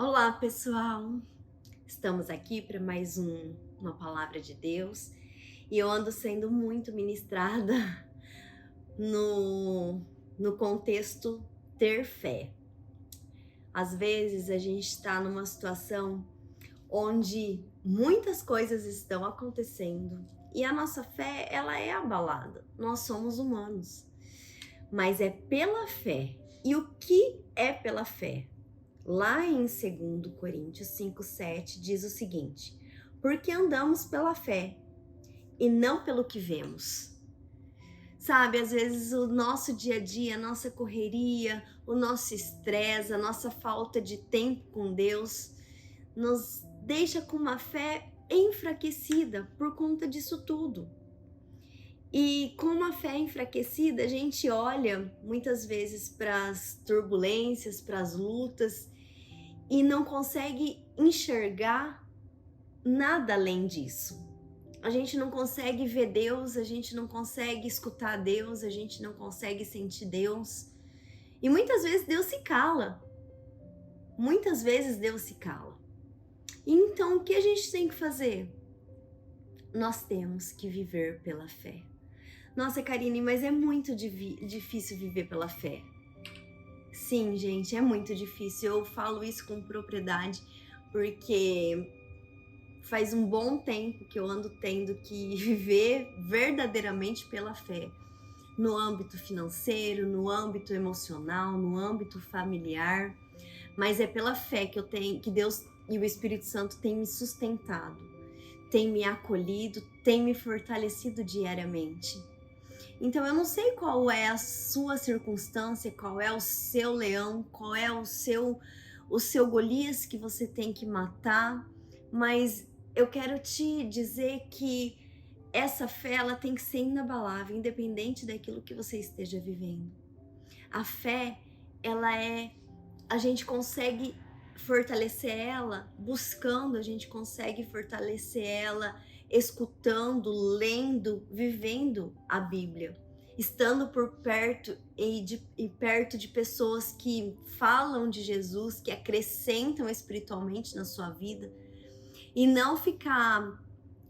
Olá, pessoal! Estamos aqui para mais uma palavra de Deus e eu ando sendo muito ministrada no, no contexto ter fé. Às vezes a gente está numa situação onde muitas coisas estão acontecendo e a nossa fé ela é abalada. Nós somos humanos, mas é pela fé. E o que é pela fé? Lá em 2 Coríntios 5:7 diz o seguinte: porque andamos pela fé e não pelo que vemos. Sabe, às vezes o nosso dia a dia, a nossa correria, o nosso estresse, a nossa falta de tempo com Deus nos deixa com uma fé enfraquecida por conta disso tudo. E com uma fé enfraquecida, a gente olha muitas vezes para as turbulências, para as lutas e não consegue enxergar nada além disso. A gente não consegue ver Deus, a gente não consegue escutar Deus, a gente não consegue sentir Deus. E muitas vezes Deus se cala. Muitas vezes Deus se cala. Então, o que a gente tem que fazer? Nós temos que viver pela fé. Nossa, Karine, mas é muito difícil viver pela fé. Sim, gente, é muito difícil. Eu falo isso com propriedade porque faz um bom tempo que eu ando tendo que viver verdadeiramente pela fé. No âmbito financeiro, no âmbito emocional, no âmbito familiar. Mas é pela fé que eu tenho, que Deus e o Espírito Santo têm me sustentado, têm me acolhido, têm me fortalecido diariamente. Então eu não sei qual é a sua circunstância, qual é o seu leão, qual é o seu Golias que você tem que matar, mas eu quero te dizer que essa fé ela tem que ser inabalável, independente daquilo que você esteja vivendo. A fé, a gente consegue fortalecer ela buscando, a gente consegue fortalecer ela escutando, lendo, vivendo a Bíblia, estando por perto e perto de pessoas que falam de Jesus, que acrescentam espiritualmente na sua vida, e não ficar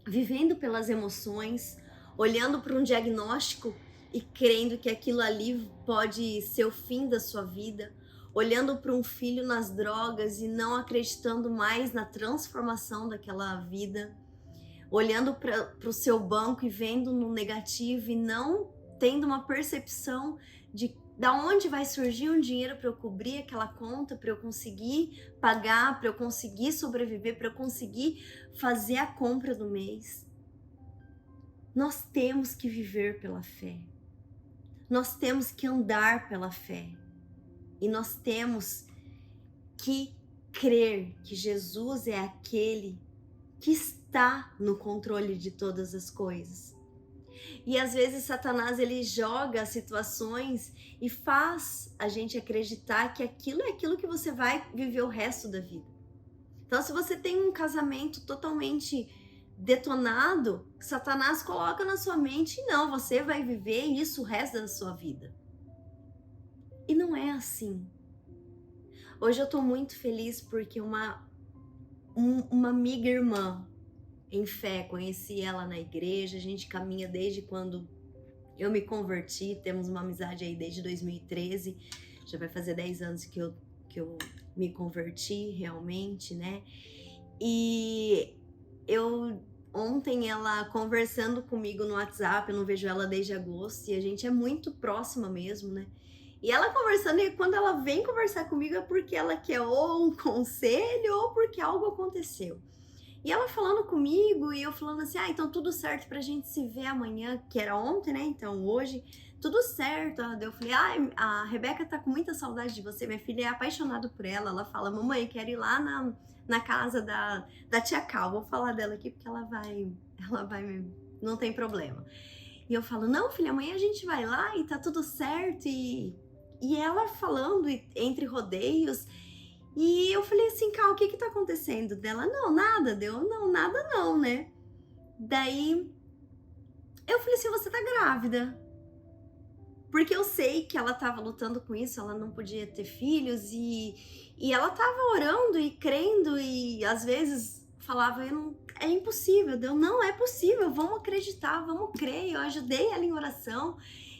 vivendo pelas emoções, olhando para um diagnóstico e crendo que aquilo ali pode ser o fim da sua vida, olhando para um filho nas drogas e não acreditando mais na transformação daquela vida, olhando para o seu banco e vendo no negativo e não tendo uma percepção de da onde vai surgir um dinheiro para eu cobrir aquela conta, para eu conseguir pagar, para eu conseguir sobreviver, para eu conseguir fazer a compra do mês. Nós temos que viver pela fé. Nós temos que andar pela fé. E nós temos que crer que Jesus é aquele que está no controle de todas as coisas. E às vezes Satanás ele joga situações e faz a gente acreditar que aquilo é aquilo que você vai viver o resto da vida. Então, se você tem um casamento totalmente detonado, Satanás coloca na sua mente, não, você vai viver isso o resto da sua vida. E não é assim. Hoje eu tô muito feliz porque uma amiga irmã em fé, conheci ela na igreja, a gente caminha desde quando eu me converti, temos uma amizade aí desde 2013, já vai fazer 10 anos que eu me converti realmente, né? E ontem ela conversando comigo no WhatsApp, eu não vejo ela desde agosto, e a gente é muito próxima mesmo, né? E ela conversando, e quando ela vem conversar comigo é porque ela quer ou um conselho ou porque algo aconteceu. E ela falando comigo e eu falando assim, então tudo certo pra gente se ver amanhã, que era ontem, né? Então hoje, tudo certo. Eu falei, a Rebeca tá com muita saudade de você, minha filha é apaixonada por ela. Ela fala, mamãe, quero ir lá na casa da tia Cal, vou falar dela aqui porque ela vai, não tem problema. E eu falo, não, filha, amanhã a gente vai lá e tá tudo certo. E ela falando entre rodeios. E eu falei assim, Cal, o que tá acontecendo? Dela, não, nada. Deu, não, nada não, né? Daí, eu falei assim, você tá grávida. Porque eu sei que ela estava lutando com isso, ela não podia ter filhos e ela estava orando e crendo e às vezes falava, é impossível. Deus, não é possível, vamos acreditar, vamos crer. Eu ajudei ela em oração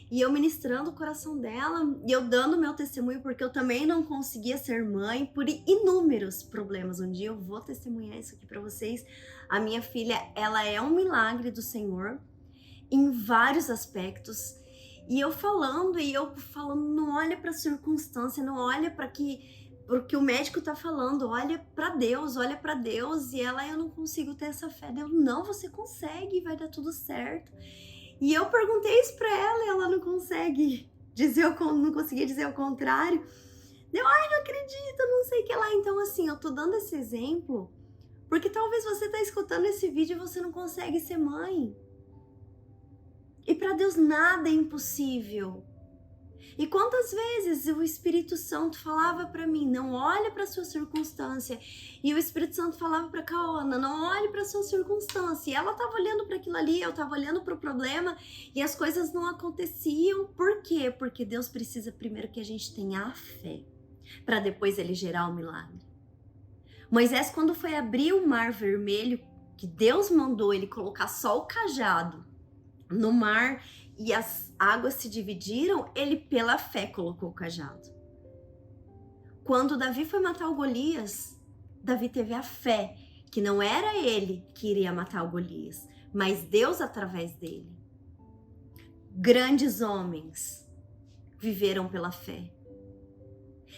e eu ministrando o coração dela e eu dando meu testemunho porque eu também não conseguia ser mãe por inúmeros problemas. Um dia eu vou testemunhar isso aqui para vocês. A minha filha, ela é um milagre do Senhor em vários aspectos. E eu falando, não olha para a circunstância, não olha para porque o médico tá falando, olha para Deus, e ela, eu não consigo ter essa fé. Deus, não, você consegue, vai dar tudo certo. E eu perguntei isso para ela e ela não consegue não conseguia dizer o contrário. Eu, não acredito, não sei o que lá. Então assim, eu tô dando esse exemplo porque talvez você tá escutando esse vídeo e você não consegue ser mãe. E para Deus nada é impossível. E quantas vezes o Espírito Santo falava para mim, não olhe para sua circunstância. E o Espírito Santo falava para Kaona, não olhe para sua circunstância. E ela estava olhando para aquilo ali, eu estava olhando para o problema e as coisas não aconteciam. Por quê? Porque Deus precisa primeiro que a gente tenha a fé, para depois ele gerar o milagre. Moisés, quando foi abrir o mar vermelho, que Deus mandou ele colocar só o cajado no mar e as águas se dividiram, ele pela fé colocou o cajado. Quando Davi foi matar o Golias, Davi teve a fé que não era ele que iria matar o Golias, mas Deus através dele. Grandes homens viveram pela fé.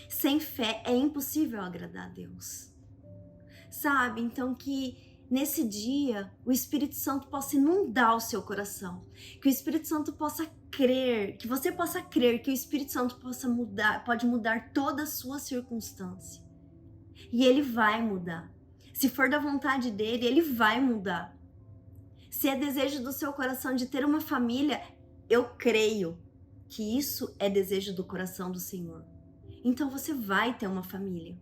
Sem fé é impossível agradar a Deus. Sabe? Então que nesse dia, o Espírito Santo possa inundar o seu coração. Que o Espírito Santo possa crer, que você possa crer que o Espírito Santo pode mudar toda a sua circunstância. E ele vai mudar. Se for da vontade dele, ele vai mudar. Se é desejo do seu coração de ter uma família, eu creio que isso é desejo do coração do Senhor. Então você vai ter uma família.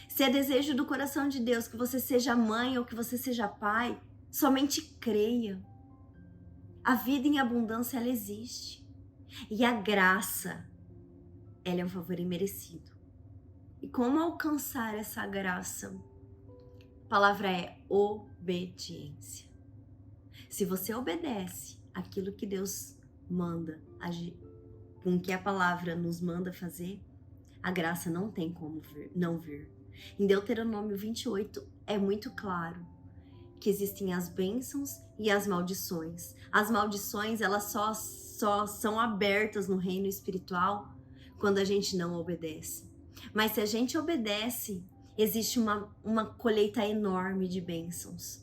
Se é desejo do coração de Deus que você seja mãe ou que você seja pai, somente creia. A vida em abundância, ela existe. E a graça, ela é um favor imerecido. E como alcançar essa graça? A palavra é obediência. Se você obedece aquilo que Deus manda agir, com o que a palavra nos manda fazer, a graça não tem como não vir. Em Deuteronômio 28 é muito claro que existem as bênçãos e as maldições. As maldições, elas só são abertas no reino espiritual quando a gente não obedece. Mas se a gente obedece, existe uma colheita enorme de bênçãos.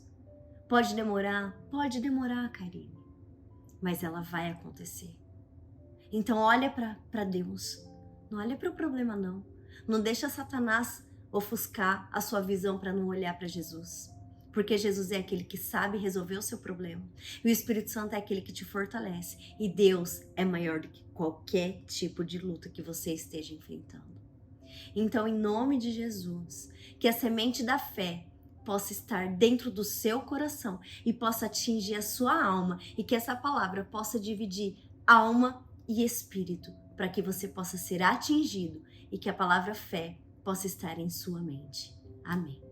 Pode demorar? Pode demorar, Karine. Mas ela vai acontecer. Então olha para Deus. Não olha para o problema, não. Não deixa Satanás ofuscar a sua visão para não olhar para Jesus. Porque Jesus é aquele que sabe resolver o seu problema. E o Espírito Santo é aquele que te fortalece. E Deus é maior do que qualquer tipo de luta que você esteja enfrentando. Então, em nome de Jesus, que a semente da fé possa estar dentro do seu coração e possa atingir a sua alma. E que essa palavra possa dividir alma e espírito, para que você possa ser atingido e que a palavra fé possa estar em sua mente. Amém.